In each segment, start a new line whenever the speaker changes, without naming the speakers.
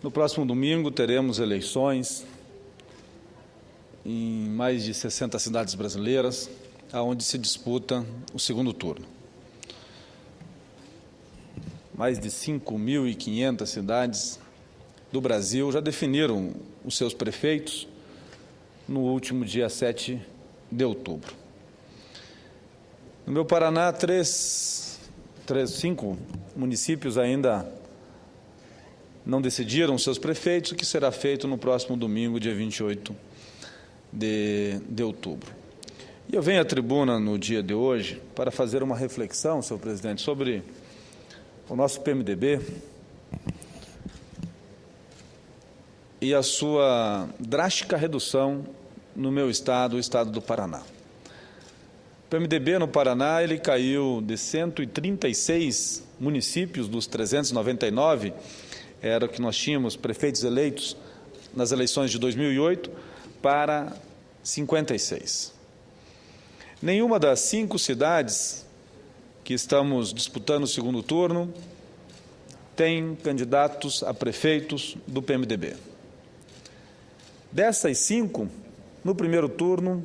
No próximo domingo teremos eleições em mais de 60 cidades brasileiras, onde se disputa o segundo turno. Mais de 5.500 cidades do Brasil já definiram os seus prefeitos no último dia 7 de outubro. No meu Paraná, cinco municípios ainda não decidiram seus prefeitos, o que será feito no próximo domingo, dia 28 de outubro. E eu venho à tribuna no dia de hoje para fazer uma reflexão, senhor presidente, sobre o nosso PMDB e a sua drástica redução no meu estado, o estado do Paraná. O PMDB no Paraná, ele caiu de 136 municípios dos 399, era o que nós tínhamos prefeitos eleitos nas eleições de 2008, para 56. Nenhuma das 5 cidades que estamos disputando o segundo turno tem candidatos a prefeitos do PMDB. Dessas 5, no primeiro turno,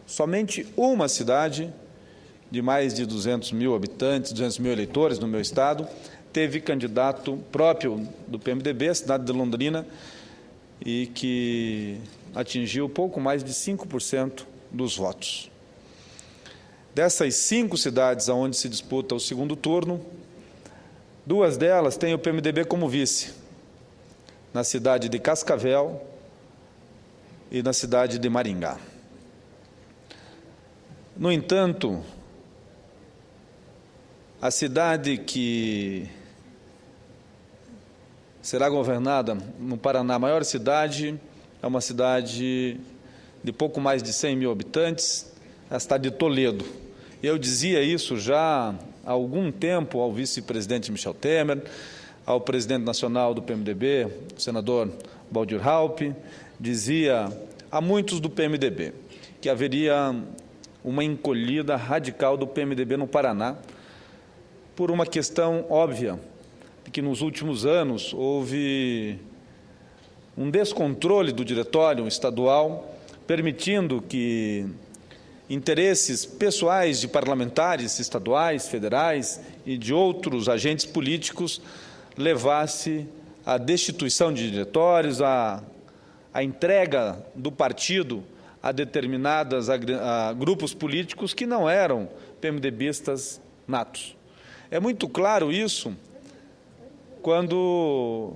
somente uma cidade de mais de 200 mil habitantes, 200 mil eleitores no meu estado, teve candidato próprio do PMDB, a cidade de Londrina, e que atingiu pouco mais de 5% dos votos. Dessas 5 cidades onde se disputa o segundo turno, 2 delas têm o PMDB como vice, na cidade de Cascavel e na cidade de Maringá. No entanto, a cidade que será governada no Paraná, a maior cidade, é uma cidade de pouco mais de 100 mil habitantes, a cidade de Toledo. Eu dizia isso já há algum tempo ao vice-presidente Michel Temer, ao presidente nacional do PMDB, o senador Baldir Raupp, dizia a muitos do PMDB que haveria uma encolhida radical do PMDB no Paraná, por uma questão óbvia, de que nos últimos anos houve um descontrole do diretório estadual, permitindo que interesses pessoais de parlamentares estaduais, federais e de outros agentes políticos levasse à destituição de diretórios, à entrega do partido a determinados grupos políticos que não eram PMDBistas natos. É muito claro isso quando,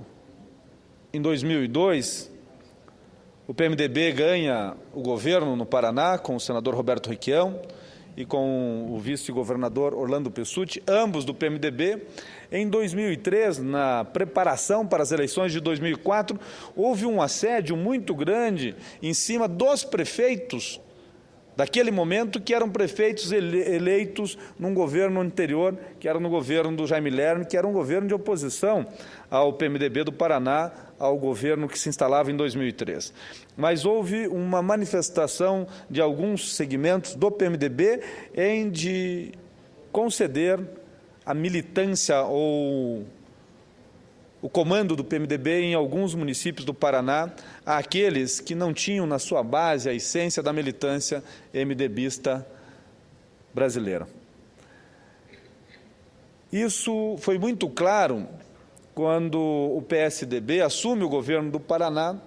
em 2002, o PMDB ganha o governo no Paraná com o senador Roberto Requião e com o vice-governador Orlando Pessutti, ambos do PMDB. Em 2003, na preparação para as eleições de 2004, houve um assédio muito grande em cima dos prefeitos daquele momento, que eram prefeitos eleitos num governo anterior, que era no governo do Jaime Lerner, que era um governo de oposição ao PMDB do Paraná, ao governo que se instalava em 2003. Mas houve uma manifestação de alguns segmentos do PMDB em de conceder a militância ou o comando do PMDB em alguns municípios do Paraná àqueles que não tinham na sua base a essência da militância MDBista brasileira. Isso foi muito claro quando o PSDB assume o governo do Paraná,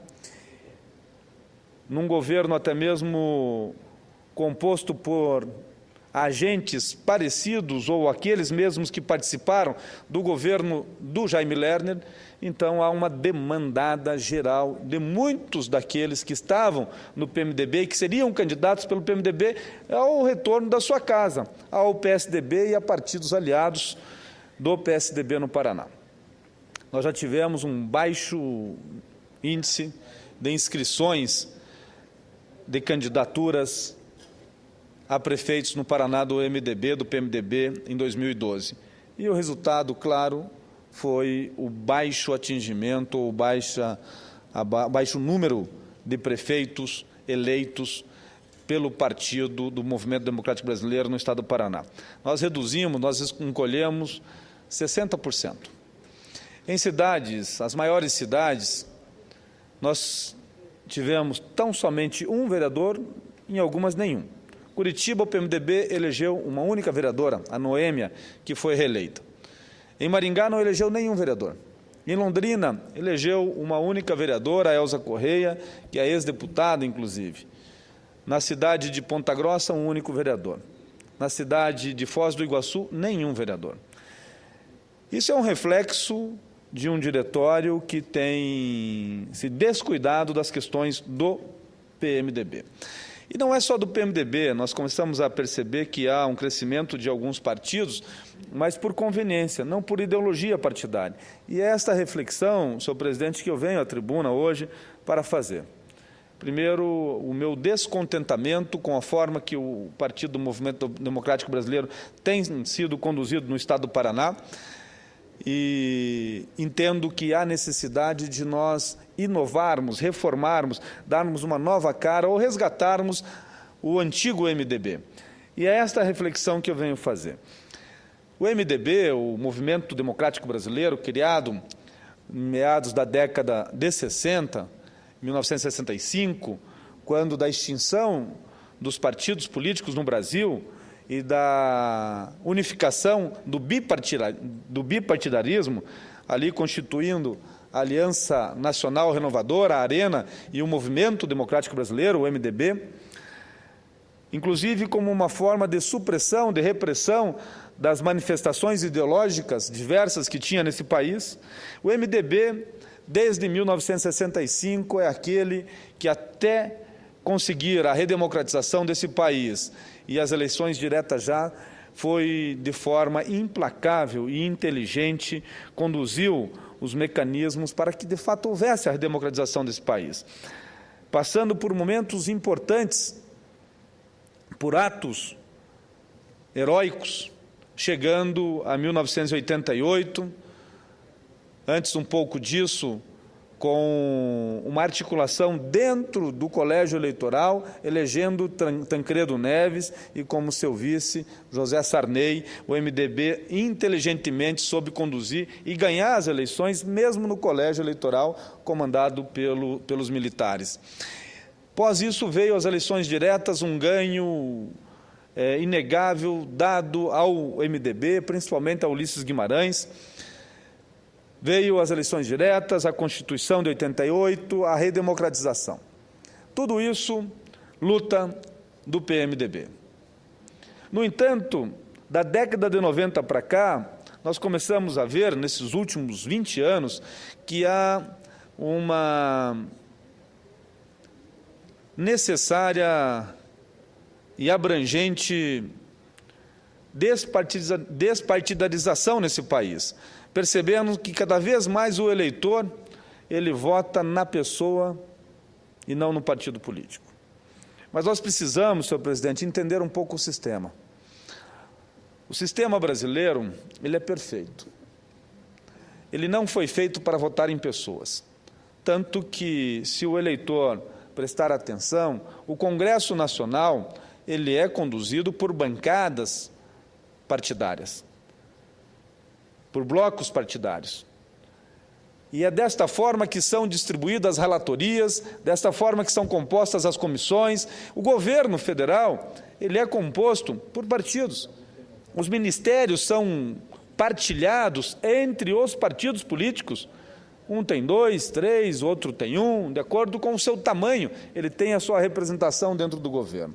num governo até mesmo composto por agentes parecidos ou aqueles mesmos que participaram do governo do Jaime Lerner. Então há uma demandada geral de muitos daqueles que estavam no PMDB e que seriam candidatos pelo PMDB ao retorno da sua casa, ao PSDB e a partidos aliados do PSDB no Paraná. Nós já tivemos um baixo índice de inscrições de candidaturas a prefeitos no Paraná do MDB, do PMDB, em 2012. E o resultado, claro, foi o baixo atingimento, o baixo número de prefeitos eleitos pelo partido do Movimento Democrático Brasileiro no estado do Paraná. Nós reduzimos, nós encolhemos 60%. Em cidades, as maiores cidades, nós tivemos tão somente um vereador, em algumas nenhum. Curitiba, o PMDB elegeu uma única vereadora, a Noêmia, que foi reeleita. Em Maringá não elegeu nenhum vereador. Em Londrina, elegeu uma única vereadora, a Elza Correia, que é ex-deputada, inclusive. Na cidade de Ponta Grossa, um único vereador. Na cidade de Foz do Iguaçu, nenhum vereador. Isso é um reflexo de um diretório que tem se descuidado das questões do PMDB. E não é só do PMDB, nós começamos a perceber que há um crescimento de alguns partidos, mas por conveniência, não por ideologia partidária. E é esta reflexão, senhor presidente, que eu venho à tribuna hoje para fazer. Primeiro, o meu descontentamento com a forma que o Partido do Movimento Democrático Brasileiro tem sido conduzido no Estado do Paraná, e entendo que há necessidade de nós inovarmos, reformarmos, darmos uma nova cara ou resgatarmos o antigo MDB. E é esta reflexão que eu venho fazer. O MDB, o Movimento Democrático Brasileiro, criado em meados da década de 60, 1965, quando da extinção dos partidos políticos no Brasil e da unificação do bipartidarismo, ali constituindo a Aliança Nacional Renovadora, a ARENA, e o Movimento Democrático Brasileiro, o MDB, inclusive como uma forma de supressão, de repressão das manifestações ideológicas diversas que tinha nesse país. O MDB, desde 1965, é aquele que até conseguir a redemocratização desse país e as eleições diretas já, foi de forma implacável e inteligente, conduziu os mecanismos para que, de fato, houvesse a redemocratização desse país. Passando por momentos importantes, por atos heróicos, chegando a 1988, antes um pouco disso, com uma articulação dentro do colégio eleitoral, elegendo Tancredo Neves e como seu vice, José Sarney, o MDB inteligentemente soube conduzir e ganhar as eleições, mesmo no colégio eleitoral comandado pelos militares. Após isso veio as eleições diretas, um ganho inegável dado ao MDB, principalmente a Ulisses Guimarães. Veio as eleições diretas, a Constituição de 88, a redemocratização. Tudo isso, luta do PMDB. No entanto, da década de 90 para cá, nós começamos a ver, nesses últimos 20 anos, que há uma necessária e abrangente despartidarização nesse país. Percebemos que cada vez mais o eleitor, ele vota na pessoa e não no partido político. Mas nós precisamos, senhor presidente, entender um pouco o sistema. O sistema brasileiro, ele é perfeito. Ele não foi feito para votar em pessoas. Tanto que, se o eleitor prestar atenção, o Congresso Nacional, ele é conduzido por bancadas partidárias, por blocos partidários. E é desta forma que são distribuídas as relatorias, desta forma que são compostas as comissões. O governo federal, ele é composto por partidos. Os ministérios são partilhados entre os partidos políticos. Um tem 2, 3, outro tem 1, de acordo com o seu tamanho, ele tem a sua representação dentro do governo.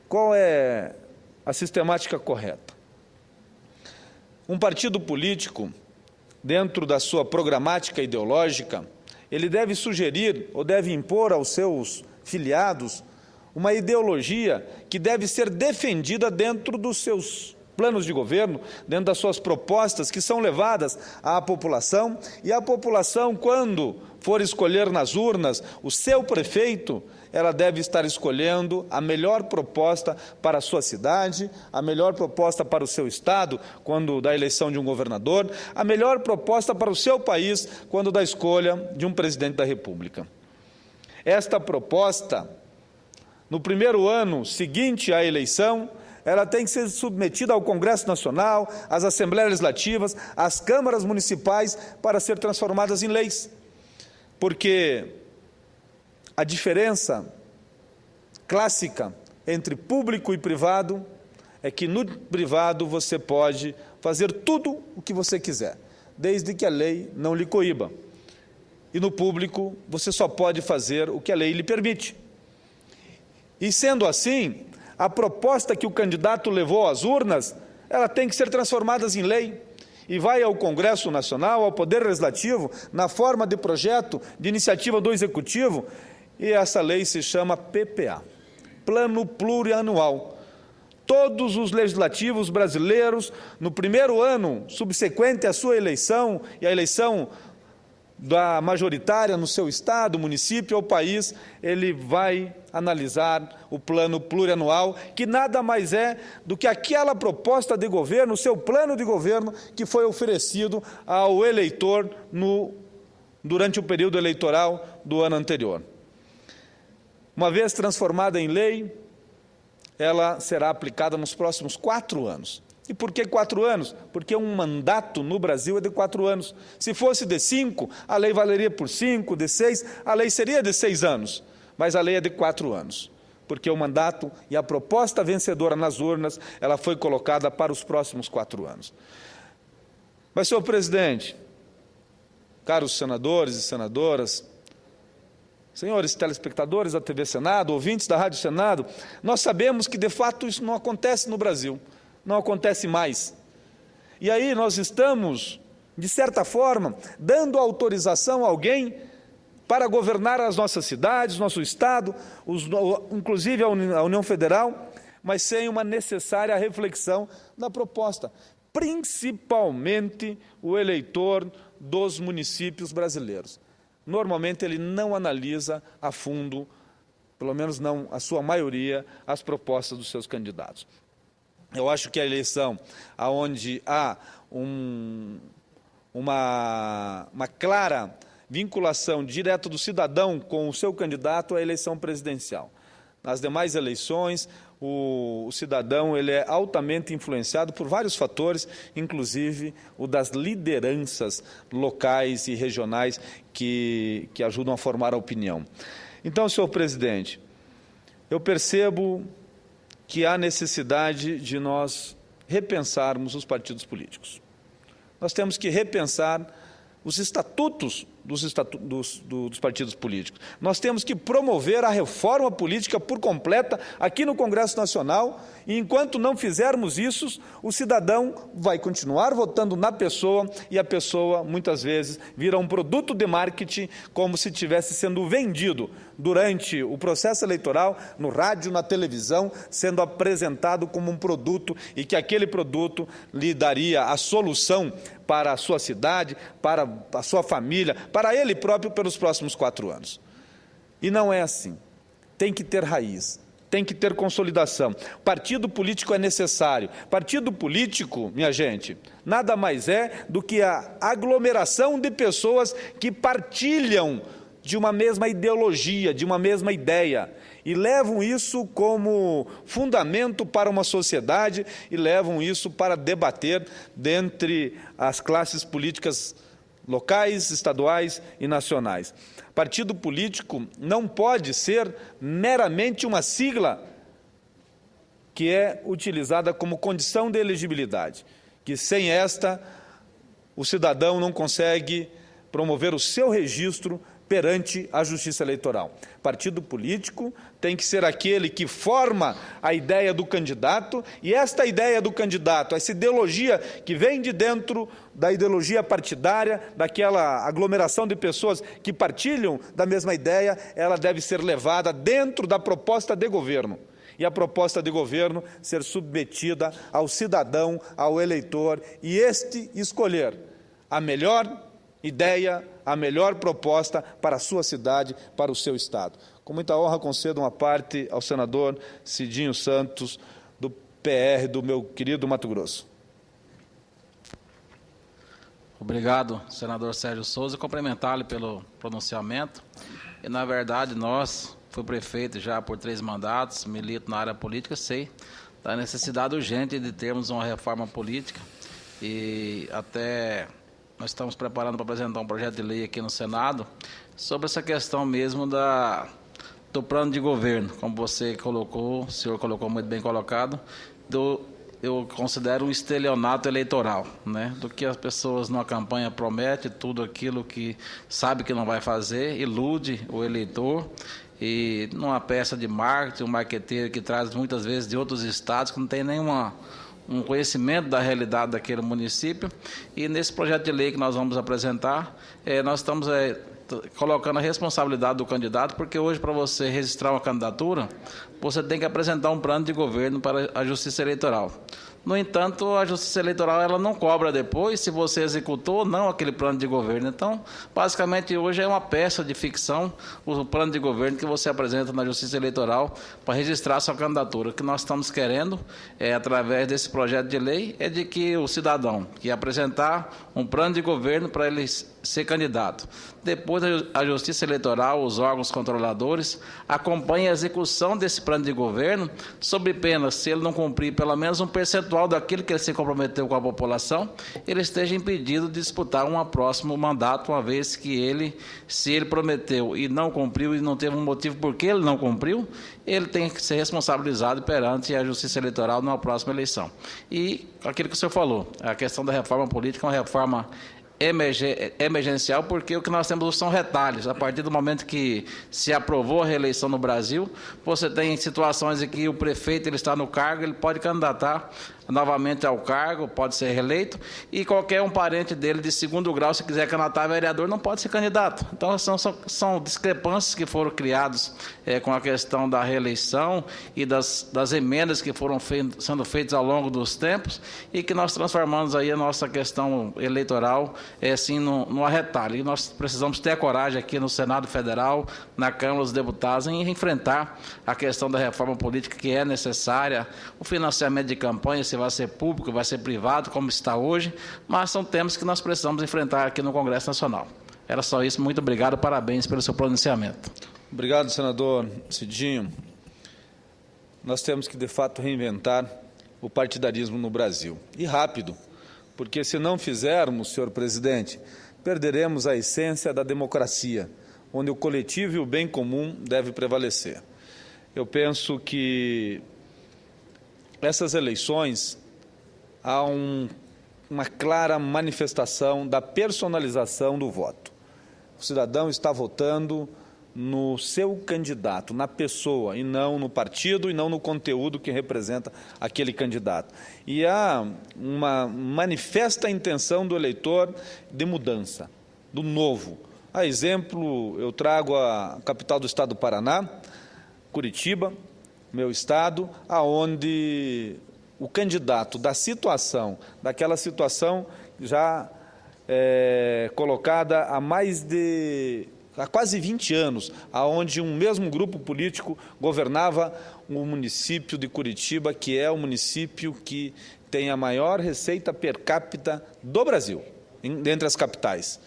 Qual é a sistemática correta? Um partido político, dentro da sua programática ideológica, ele deve sugerir ou deve impor aos seus filiados uma ideologia que deve ser defendida dentro dos seus planos de governo, dentro das suas propostas que são levadas à população, e a população, quando for escolher nas urnas o seu prefeito, ela deve estar escolhendo a melhor proposta para a sua cidade, a melhor proposta para o seu estado, quando da eleição de um governador, a melhor proposta para o seu país, quando da escolha de um presidente da República. Esta proposta, no primeiro ano seguinte à eleição, ela tem que ser submetida ao Congresso Nacional, às Assembleias Legislativas, às câmaras municipais, para ser transformadas em leis. Porque a diferença clássica entre público e privado é que no privado você pode fazer tudo o que você quiser, desde que a lei não lhe coíba. E no público você só pode fazer o que a lei lhe permite. E sendo assim, a proposta que o candidato levou às urnas, ela tem que ser transformada em lei e vai ao Congresso Nacional, ao Poder Legislativo, na forma de projeto de iniciativa do Executivo, e essa lei se chama PPA, Plano Plurianual. Todos os legislativos brasileiros, no primeiro ano subsequente à sua eleição e à eleição da majoritária no seu estado, município ou país, ele vai analisar o plano plurianual, que nada mais é do que aquela proposta de governo, o seu plano de governo que foi oferecido ao eleitor durante o período eleitoral do ano anterior. Uma vez transformada em lei, ela será aplicada nos próximos 4 anos. E por que 4 anos? Porque um mandato no Brasil é de 4 anos. Se fosse de 5, a lei valeria por 5, de 6, a lei seria de 6 anos. Mas a lei é de 4 anos. Porque o mandato e a proposta vencedora nas urnas, ela foi colocada para os próximos 4 anos. Mas, senhor presidente, caros senadores e senadoras, senhores telespectadores da TV Senado, ouvintes da Rádio Senado, nós sabemos que, de fato, isso não acontece no Brasil. Não acontece mais. E aí nós estamos, de certa forma, dando autorização a alguém para governar as nossas cidades, nosso Estado, inclusive a União Federal, mas sem uma necessária reflexão da proposta, principalmente o eleitor dos municípios brasileiros. Normalmente ele não analisa a fundo, pelo menos não a sua maioria, as propostas dos seus candidatos. Eu acho que a eleição onde há uma clara vinculação direta do cidadão com o seu candidato é a eleição presidencial. Nas demais eleições, o cidadão ele é altamente influenciado por vários fatores, inclusive o das lideranças locais e regionais que ajudam a formar a opinião. Então, senhor presidente, eu percebo que há necessidade de nós repensarmos os partidos políticos. Nós temos que repensar os estatutos dos partidos políticos. Nós temos que promover a reforma política por completa aqui no Congresso Nacional, e enquanto não fizermos isso, o cidadão vai continuar votando na pessoa, e a pessoa, muitas vezes, vira um produto de marketing, como se estivesse sendo vendido durante o processo eleitoral, no rádio, na televisão, sendo apresentado como um produto, e que aquele produto lhe daria a solução para a sua cidade, para a sua família, para ele próprio pelos próximos 4 anos. E não é assim. Tem que ter raiz, tem que ter consolidação. Partido político é necessário. Partido político, minha gente, nada mais é do que a aglomeração de pessoas que partilham de uma mesma ideologia, de uma mesma ideia, e levam isso como fundamento para uma sociedade e levam isso para debater dentre as classes políticas locais, estaduais e nacionais. Partido político não pode ser meramente uma sigla que é utilizada como condição de elegibilidade, que sem esta o cidadão não consegue promover o seu registro perante a Justiça Eleitoral. Partido político tem que ser aquele que forma a ideia do candidato, e esta ideia do candidato, essa ideologia que vem de dentro da ideologia partidária, daquela aglomeração de pessoas que partilham da mesma ideia, ela deve ser levada dentro da proposta de governo. E a proposta de governo ser submetida ao cidadão, ao eleitor, e este escolher a melhor ideia, a melhor proposta para a sua cidade, para o seu Estado. Com muita honra, concedo uma parte ao senador Cidinho Santos, do PR do meu querido Mato Grosso.
Obrigado, senador Sérgio Souza, cumprimentá-lo pelo pronunciamento. E, na verdade, fui prefeito já por 3 mandatos, milito na área política, sei da necessidade urgente de termos uma reforma política e até nós estamos preparando para apresentar um projeto de lei aqui no Senado sobre essa questão mesmo do plano de governo, como você colocou, o senhor colocou muito bem colocado, eu considero um estelionato eleitoral, né? Do que as pessoas numa campanha prometem, tudo aquilo que sabe que não vai fazer, ilude o eleitor, e numa peça de marketing, um marqueteiro que traz muitas vezes de outros estados que não tem um conhecimento da realidade daquele município. E nesse projeto de lei que nós vamos apresentar, nós estamos colocando a responsabilidade do candidato, porque hoje, para você registrar uma candidatura, você tem que apresentar um plano de governo para a Justiça Eleitoral. No entanto, a Justiça Eleitoral ela não cobra depois se você executou ou não aquele plano de governo. Então, basicamente, hoje é uma peça de ficção o plano de governo que você apresenta na Justiça Eleitoral para registrar sua candidatura. O que nós estamos querendo, através desse projeto de lei, é de que o cidadão que apresentar um plano de governo para ele ser candidato. Depois, a Justiça Eleitoral, os órgãos controladores, acompanhem a execução desse plano de governo, sob pena, se ele não cumprir pelo menos um percentual daquilo que ele se comprometeu com a população, ele esteja impedido de disputar um próximo mandato, uma vez que se ele prometeu e não cumpriu e não teve um motivo por que ele não cumpriu, ele tem que ser responsabilizado perante a Justiça Eleitoral numa próxima eleição. E aquilo que o senhor falou, a questão da reforma política é uma reforma emergencial, porque o que nós temos são retalhos. A partir do momento que se aprovou a reeleição no Brasil, você tem situações em que o prefeito ele está no cargo, ele pode candidatar novamente ao cargo, pode ser reeleito, e qualquer um parente dele de segundo grau, se quiser candidatar a vereador, não pode ser candidato. Então, são discrepâncias que foram criadas com a questão da reeleição e das emendas que foram sendo feitas ao longo dos tempos, e que nós transformamos aí a nossa questão eleitoral assim, numa retalho. E nós precisamos ter a coragem aqui no Senado Federal, na Câmara dos Deputados, em enfrentar a questão da reforma política que é necessária, o financiamento de campanha, se vai ser público, vai ser privado, como está hoje, mas são temas que nós precisamos enfrentar aqui no Congresso Nacional. Era só isso, muito obrigado, parabéns pelo seu pronunciamento.
Obrigado, senador Cidinho. Nós temos que, de fato, reinventar o partidarismo no Brasil. E rápido, porque se não fizermos, senhor presidente, perderemos a essência da democracia, onde o coletivo e o bem comum deve prevalecer. Eu penso que essas eleições há uma clara manifestação da personalização do voto. O cidadão está votando no seu candidato, na pessoa, e não no partido, e não no conteúdo que representa aquele candidato. E há uma manifesta intenção do eleitor de mudança, do novo. A exemplo, eu trago a capital do estado do Paraná, Curitiba, meu estado, aonde o candidato daquela situação já colocada há quase 20 anos, aonde um mesmo grupo político governava o município de Curitiba, que é o município que tem a maior receita per capita do Brasil, dentre as capitais,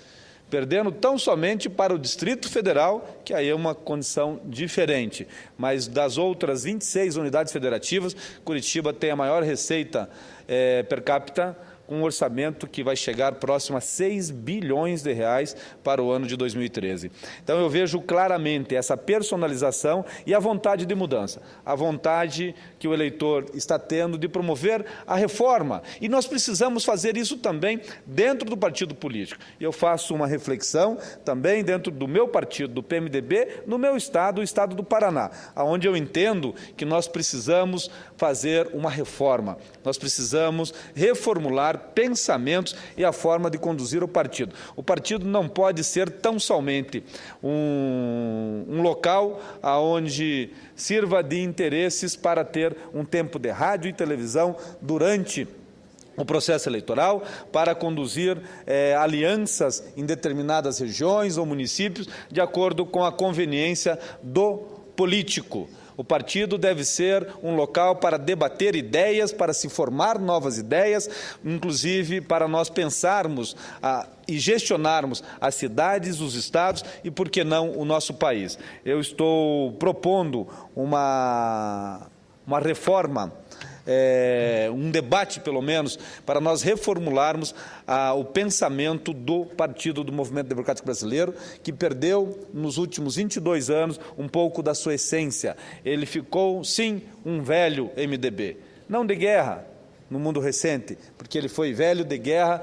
perdendo tão somente para o Distrito Federal, que aí é uma condição diferente. Mas das outras 26 unidades federativas, Curitiba tem a maior receita per capita, com um orçamento que vai chegar próximo a 6 bilhões de reais para o ano de 2013. Então, eu vejo claramente essa personalização e a vontade de mudança, a vontade que o eleitor está tendo de promover a reforma. E nós precisamos fazer isso também dentro do partido político. E eu faço uma reflexão também dentro do meu partido, do PMDB, no meu estado, o estado do Paraná, onde eu entendo que nós precisamos fazer uma reforma. Nós precisamos reformular pensamentos e a forma de conduzir o partido. O partido não pode ser tão somente um local onde sirva de interesses para ter um tempo de rádio e televisão durante o processo eleitoral, para conduzir alianças em determinadas regiões ou municípios de acordo com a conveniência do político. O partido deve ser um local para debater ideias, para se formar novas ideias, inclusive para nós pensarmos e gestionarmos as cidades, os estados e, por que não, o nosso país. Eu estou propondo uma reforma um debate, pelo menos, para nós reformularmos o pensamento do Partido do Movimento Democrático Brasileiro, que perdeu, nos últimos 22 anos, um pouco da sua essência. Ele ficou, sim, um velho MDB, não de guerra, no mundo recente, porque ele foi velho de guerra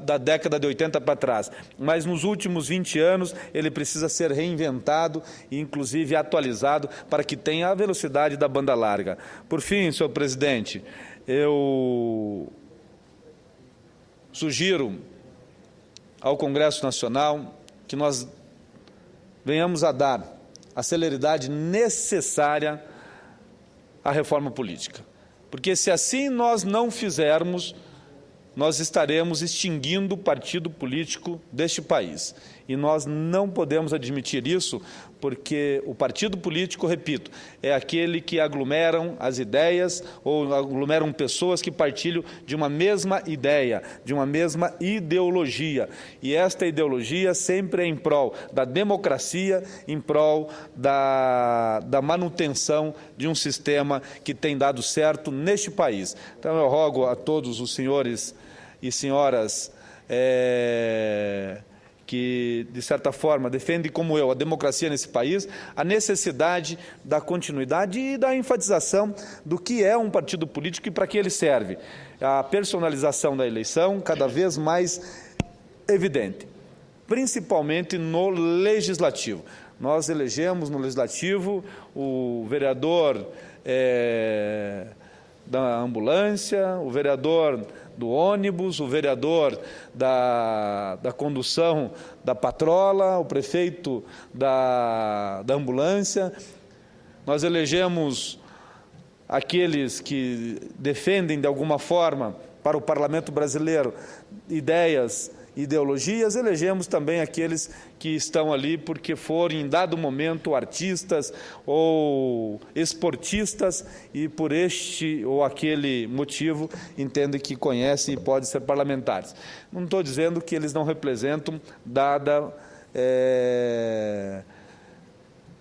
da década de 80 para trás, mas nos últimos 20 anos ele precisa ser reinventado e inclusive atualizado para que tenha a velocidade da banda larga. Por fim, senhor presidente, eu sugiro ao Congresso Nacional que nós venhamos a dar a celeridade necessária à reforma política, porque se assim nós não fizermos, nós estaremos extinguindo o partido político deste país. E nós não podemos admitir isso, porque o partido político, repito, é aquele que aglomeram as ideias ou aglomeram pessoas que partilham de uma mesma ideia, de uma mesma ideologia. E esta ideologia sempre é em prol da democracia, em prol da manutenção de um sistema que tem dado certo neste país. Então, eu rogo a todos os senhores e senhoras que, de certa forma, defendem, como eu, a democracia nesse país, a necessidade da continuidade e da enfatização do que é um partido político e para que ele serve. A personalização da eleição cada vez mais evidente, principalmente no Legislativo. Nós elegemos no Legislativo o vereador da ambulância, o vereador do ônibus, o vereador da condução da patrola, o prefeito da ambulância. Nós elegemos aqueles que defendem, de alguma forma, para o Parlamento brasileiro, ideias, ideologias, elegemos também aqueles que estão ali porque foram, em dado momento, artistas ou esportistas e, por este ou aquele motivo, entendem que conhecem e podem ser parlamentares. Não estou dizendo que eles não representam dada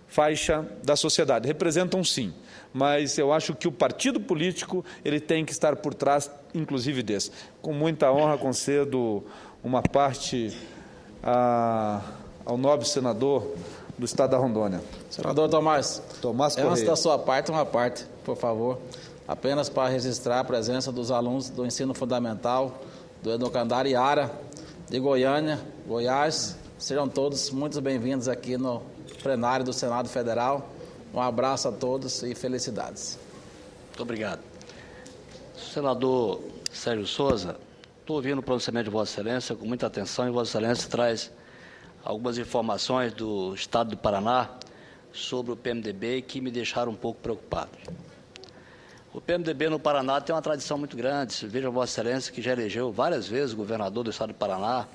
faixa da sociedade. Representam, sim, mas eu acho que o partido político ele tem que estar por trás, inclusive, desse. Com muita honra, concedo uma parte ao nobre senador do Estado da Rondônia.
Senador Tomás
Correia.
Antes da sua parte, uma parte, por favor, apenas para registrar a presença dos alunos do ensino fundamental do Educandário Iara, de Goiânia, Goiás. Sejam todos muito bem-vindos aqui no plenário do Senado Federal. Um abraço a todos e felicidades.
Muito obrigado. Senador Sérgio Souza, estou ouvindo o pronunciamento de Vossa Excelência com muita atenção e Vossa Excelência traz algumas informações do Estado do Paraná sobre o PMDB que me deixaram um pouco preocupado. O PMDB no Paraná tem uma tradição muito grande. Veja Vossa Excelência que já elegeu várias vezes o governador do Estado do Paraná.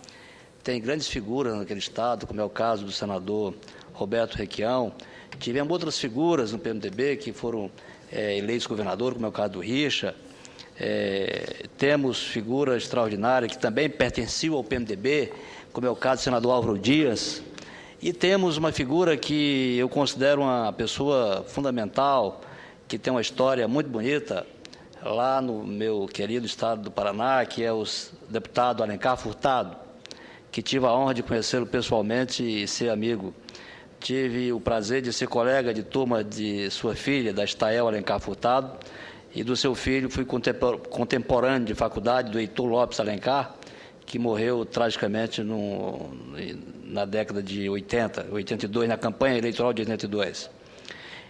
Tem grandes figuras naquele Estado, como é o caso do senador Roberto Requião. Tivemos outras figuras no PMDB que foram eleitos governador, como é o caso do Richa. Temos figuras extraordinárias que também pertenciam ao PMDB, como é o caso do senador Álvaro Dias. E temos uma figura que eu considero uma pessoa fundamental, que tem uma história muito bonita, lá no meu querido Estado do Paraná, que é o deputado Alencar Furtado, que tive a honra de conhecê-lo pessoalmente e ser amigo. Tive o prazer de ser colega de turma de sua filha, da Estael Alencar Furtado, e do seu filho fui contemporâneo de faculdade do Heitor Lopes Alencar, que morreu tragicamente na década de 82, na campanha eleitoral de 82.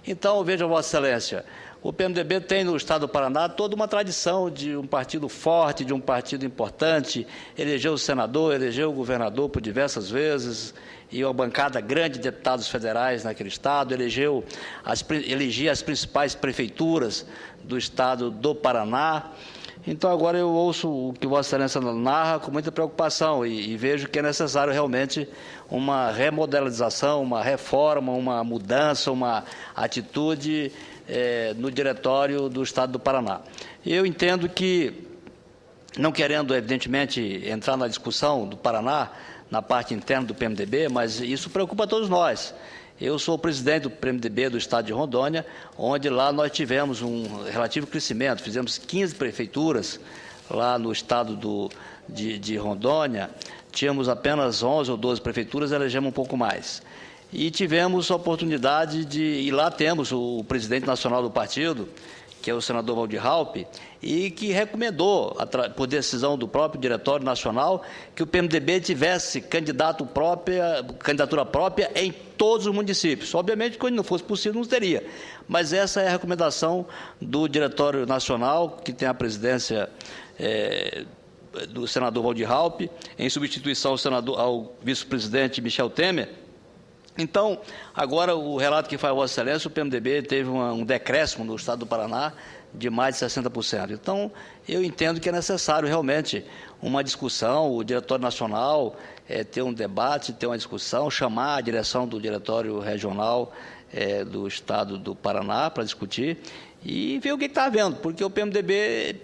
Então, veja Vossa Excelência, o PMDB tem no Estado do Paraná toda uma tradição de um partido forte, de um partido importante, elegeu o senador, elegeu o governador por diversas vezes, e uma bancada grande de deputados federais naquele Estado, elegia as principais prefeituras do Estado do Paraná. Então, agora eu ouço o que Vossa Excelência narra com muita preocupação e vejo que é necessário realmente uma remodelização, uma reforma, uma mudança, uma atitude no diretório do Estado do Paraná. Eu entendo que, não querendo, evidentemente, entrar na discussão do Paraná, na parte interna do PMDB, mas isso preocupa a todos nós. Eu sou o presidente do PMDB do estado de Rondônia, onde lá nós tivemos um relativo crescimento, fizemos 15 prefeituras lá no estado de Rondônia, tínhamos apenas 11 ou 12 prefeituras, elegemos um pouco mais. E tivemos a oportunidade e lá temos o presidente nacional do partido, que é o senador Waldir Raupp, e que recomendou, por decisão do próprio Diretório Nacional, que o PMDB tivesse candidatura própria em todos os municípios. Obviamente, quando não fosse possível, não teria. Mas essa é a recomendação do Diretório Nacional, que tem a presidência do senador Waldir Raupp, em substituição ao vice-presidente Michel Temer. Então, agora o relato que faz Vossa Excelência, o PMDB teve um decréscimo no estado do Paraná de mais de 60%. Então, eu entendo que é necessário realmente uma discussão, o Diretório Nacional ter um debate, ter uma discussão, chamar a direção do Diretório Regional do estado do Paraná para discutir e ver o que está havendo, porque o PMDB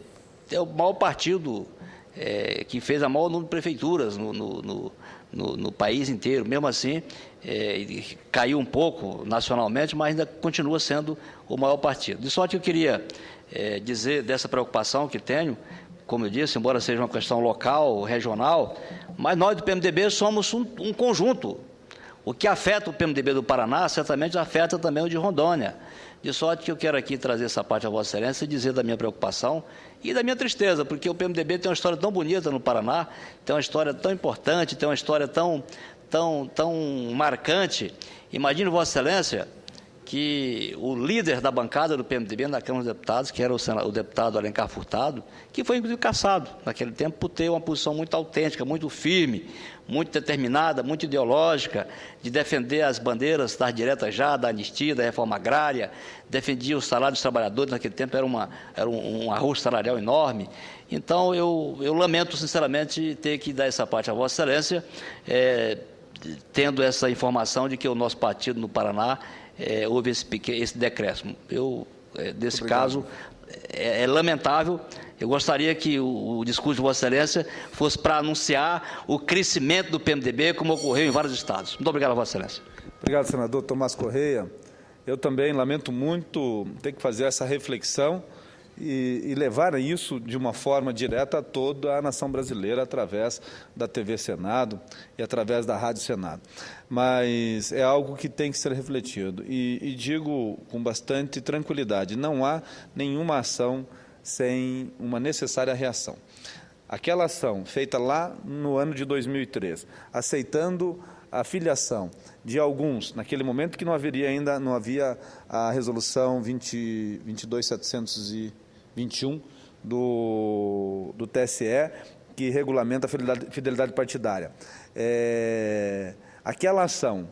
é o maior partido que fez a maior número de prefeituras no país inteiro. Mesmo assim, caiu um pouco nacionalmente, mas ainda continua sendo o maior partido. De sorte que eu queria dizer dessa preocupação que tenho, como eu disse, embora seja uma questão local, regional, mas nós do PMDB somos um conjunto. O que afeta o PMDB do Paraná, certamente afeta também o de Rondônia. De sorte que eu quero aqui trazer essa parte a Vossa Excelência e dizer da minha preocupação e da minha tristeza, porque o PMDB tem uma história tão bonita no Paraná, tem uma história tão importante, tem uma história tão marcante. Imagine, Vossa Excelência, que o líder da bancada do PMDB na Câmara dos Deputados, que era o deputado Alencar Furtado, que foi inclusive cassado naquele tempo por ter uma posição muito autêntica, muito firme, muito determinada, muito ideológica, de defender as bandeiras das diretas já, da anistia, da reforma agrária, defendia o salário dos trabalhadores, naquele tempo era um arroz salarial enorme. Então, eu lamento sinceramente ter que dar essa parte a Vossa Excelência, tendo essa informação de que o nosso partido no Paraná houve esse decréscimo. Desse caso, é lamentável. Eu gostaria que o discurso de Vossa Excelência fosse para anunciar o crescimento do PMDB, como ocorreu em vários estados. Muito obrigado, Vossa Excelência.
Obrigado, senador Tomás Correia. Eu também lamento muito ter que fazer essa reflexão e levar isso de uma forma direta a toda a nação brasileira através da TV Senado e através da Rádio Senado. Mas é algo que tem que ser refletido e digo com bastante tranquilidade, não há nenhuma ação sem uma necessária reação. Aquela ação feita lá no ano de 2003, aceitando a filiação de alguns, naquele momento que não havia a resolução 22.721 do TSE, que regulamenta a fidelidade partidária. Aquela ação,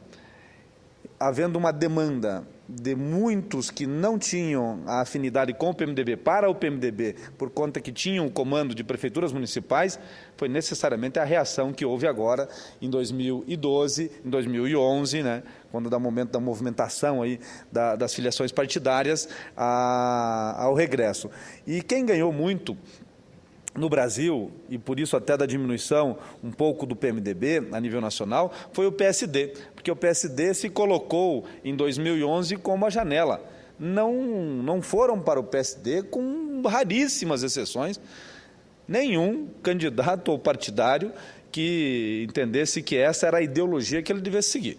havendo uma demanda de muitos que não tinham a afinidade com o PMDB para o PMDB, por conta que tinham o comando de prefeituras municipais, foi necessariamente a reação que houve agora em 2012, em 2011, né, quando dá momento da movimentação aí das filiações partidárias ao regresso. E quem ganhou muito no Brasil, e por isso até da diminuição um pouco do PMDB a nível nacional, foi o PSD, porque o PSD se colocou em 2011 como a janela. Não foram para o PSD, com raríssimas exceções, nenhum candidato ou partidário que entendesse que essa era a ideologia que ele devesse seguir.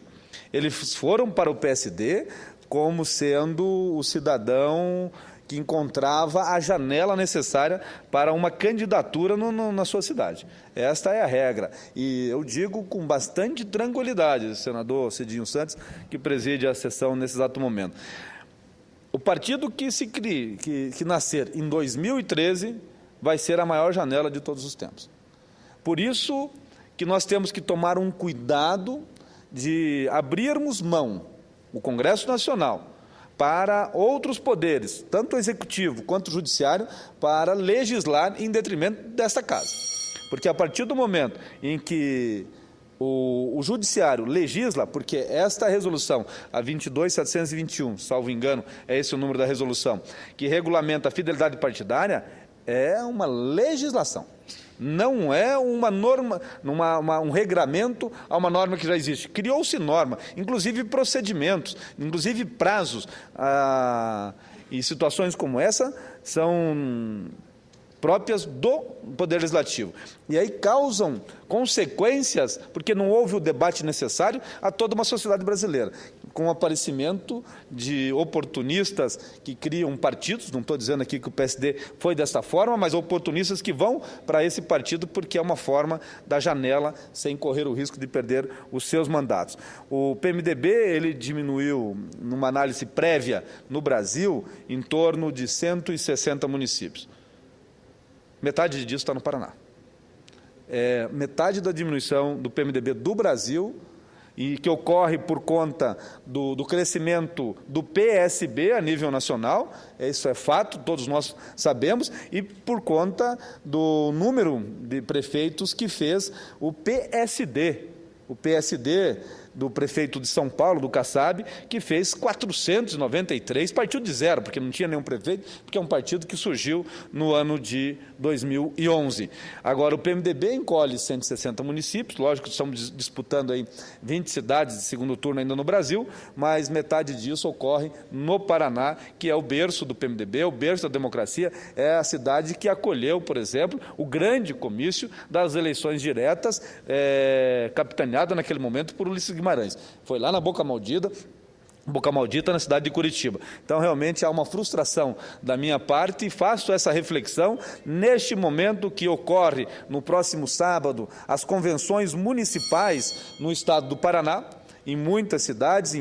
Eles foram para o PSD como sendo o cidadão que encontrava a janela necessária para uma candidatura na sua cidade. Esta é a regra. E eu digo com bastante tranquilidade, senador Cidinho Santos, que preside a sessão nesse exato momento. O partido que nascer em 2013 vai ser a maior janela de todos os tempos. Por isso que nós temos que tomar um cuidado de abrirmos mão, o Congresso Nacional, para outros poderes, tanto o executivo quanto o judiciário, para legislar em detrimento desta casa. Porque a partir do momento em que o judiciário legisla, porque esta resolução, a 22.721, salvo engano, é esse o número da resolução, que regulamenta a fidelidade partidária, é uma legislação. Não é uma norma, um regramento a uma norma que já existe. Criou-se norma, inclusive procedimentos, inclusive prazos. E situações como essa são próprias do Poder Legislativo. E aí causam consequências, porque não houve o debate necessário a toda uma sociedade brasileira, com o aparecimento de oportunistas que criam partidos, não estou dizendo aqui que o PSD foi dessa forma, mas oportunistas que vão para esse partido porque é uma forma da janela, sem correr o risco de perder os seus mandatos. O PMDB, ele diminuiu, numa análise prévia no Brasil, em torno de 160 municípios. Metade disso está no Paraná. Metade da diminuição do PMDB do Brasil, e que ocorre por conta do crescimento do PSB a nível nacional, isso é fato, todos nós sabemos, e por conta do número de prefeitos que fez o PSD. O PSD do prefeito de São Paulo, do Kassab, que fez 493, partiu de zero, porque não tinha nenhum prefeito, porque é um partido que surgiu no ano de 2011. Agora, o PMDB encolhe 160 municípios, lógico que estamos disputando aí 20 cidades de segundo turno ainda no Brasil, mas metade disso ocorre no Paraná, que é o berço do PMDB, o berço da democracia, é a cidade que acolheu, por exemplo, o grande comício das eleições diretas, capitaneada naquele momento por Ulisses Guimarães. Foi lá na Boca Maldita, na cidade de Curitiba. Então, realmente, há uma frustração da minha parte e faço essa reflexão neste momento que ocorre no próximo sábado as convenções municipais no estado do Paraná. Em muitas cidades,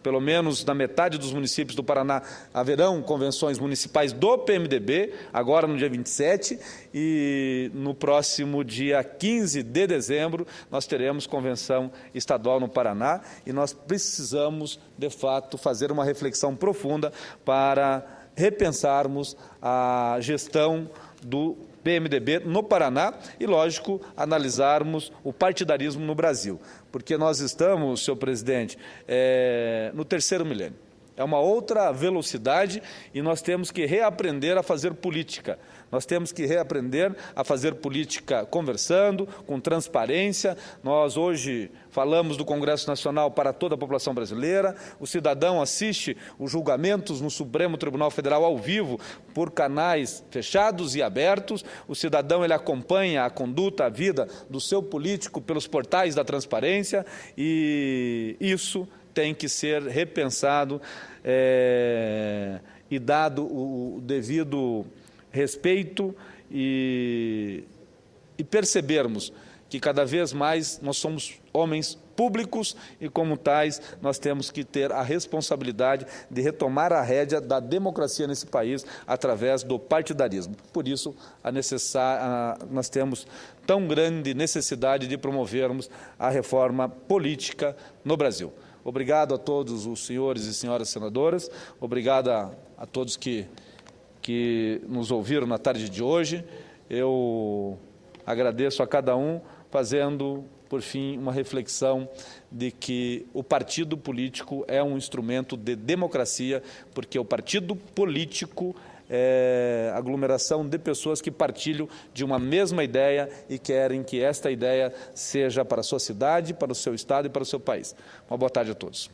pelo menos na metade dos municípios do Paraná, haverão convenções municipais do PMDB, agora no dia 27, e no próximo dia 15 de dezembro nós teremos convenção estadual no Paraná, e nós precisamos, de fato, fazer uma reflexão profunda para repensarmos a gestão do PMDB no Paraná e, lógico, analisarmos o partidarismo no Brasil. Porque nós estamos, senhor presidente, no terceiro milênio. É uma outra velocidade e nós temos que reaprender a fazer política. Nós temos que reaprender a fazer política conversando, com transparência. Nós hoje falamos do Congresso Nacional para toda a população brasileira. O cidadão assiste os julgamentos no Supremo Tribunal Federal ao vivo por canais fechados e abertos. O cidadão ele acompanha a conduta, a vida do seu político pelos portais da transparência e isso tem que ser repensado e dado o devido respeito e percebermos que cada vez mais nós somos homens públicos e, como tais, nós temos que ter a responsabilidade de retomar a rédea da democracia nesse país através do partidarismo. Por isso, nós temos tão grande necessidade de promovermos a reforma política no Brasil. Obrigado a todos os senhores e senhoras senadoras, obrigado a todos que nos ouviram na tarde de hoje. Eu agradeço a cada um, fazendo, por fim, uma reflexão de que o partido político é um instrumento de democracia, porque o partido político é aglomeração de pessoas que partilham de uma mesma ideia e querem que esta ideia seja para a sua cidade, para o seu estado e para o seu país. Uma boa tarde a todos.